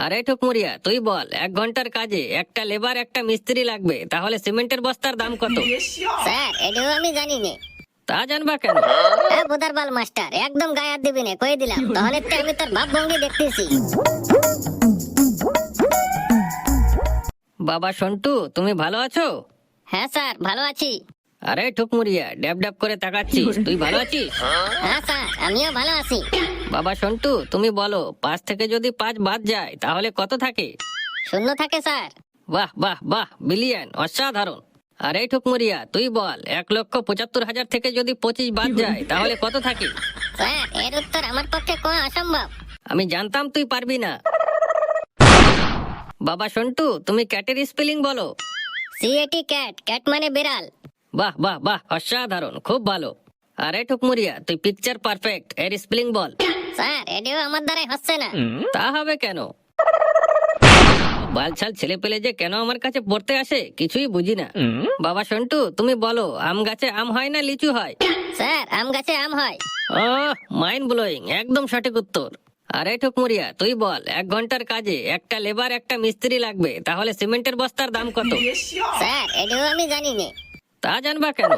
আরে ঠুকমুরিয়া, তুই বল, 1 ঘন্টার কাজে একটা লেবার একটা মিস্ত্রি লাগবে, তাহলে সিমেন্টের বস্তার দাম কত? স্যার এটাও আমি জানি না। তা জানবা কেন? হ্যাঁ বোদারবাল মাস্টার, একদম গায়ে হাত দিবি না, কয়ে দিলাম। তাহলে তো আমি তোর ভাব ভঙ্গি দেখতেছি। বাবা সন্টু, তুমি ভালো আছো? হ্যাঁ স্যার ভালো আছি। আরে ঠুকমুরিয়া, ড্যাব ড্যাব করে তাকাচ্ছিস, তুই ভালো আছিস? হ্যাঁ স্যার আমিও ভালো আছি। বাবা সন্টু, তুমি বলো, 5 থেকে যদি 5 বাদ যায় তাহলে কত থাকে? শূন্য থাকে স্যার। বাহ বাহ বাহ, বিলিয়ন, অসাধারণ। আরে ঠুকমুরিয়া, তুই বল, 1,75,000 থেকে যদি 25 বাদ যায় তাহলে কত থাকে? স্যার এর উত্তর আমার পক্ষে কোনো অসম্ভব। আমি জানতাম তুই পারবি না। বাবা সন্টু, তুমি ক্যাটের স্পেলিং বলো। সিএটি ক্যাট, ক্যাট মানে বিড়াল। বাহ বাহ বাহ, অসাধারণ, খুব ভালো। আরে ঠুকমুরিয়া, তুই পিকচার পারফেক্ট, এর স্পেলিং বল। স্যার এটাও আমার দ্বারাই হচ্ছে না। তা হবে কেন? বালছাল ছেলে পেলে যে কেন আমার কাছে পড়তে আসে কিছুই বুঝি না। বাবা সন্টু, তুমি বলো, আম গাছে আম হয় না লিচু হয়? স্যার আম গাছে আম হয়। ও, মাইন্ড ব্লোয়িং, একদম সঠিক উত্তর। আরে ঠুকমুরিয়া, তুই বল, 1 ঘন্টার কাজে একটা লেবার একটা মিস্ত্রি লাগবে, তাহলে সিমেন্টের বস্তার দাম কত? স্যার এটাও আমি জানি না। তা জানবা কেন?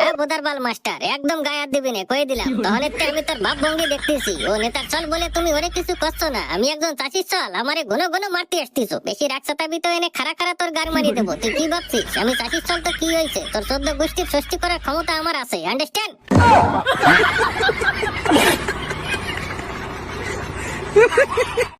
হ্যাঁ বোদারবাল মাস্টার, একদম গায়ে হাত দিবি না, কয়ে দিলাম। তাহলে তো আমি তোর ভাব ভঙ্গি দেখতেছি। ও নেতার চল বলে তুমি ওরে কিছু করছো না। আমি একজন চাষির চল, আমারে ঘন ঘন মারতে আসতিছো। বেশি রাগ চাতাবি তো এনে খাড়া খাড়া তোর গার মারিয়ে দেবো। তুই কি ভাবছিস আমি চাষির চল? তো কি হয়েছে, তোর 14 গোষ্ঠীর ষষ্ঠী করার ক্ষমতা আমার আছে, আন্ডারস্ট্যান্ড?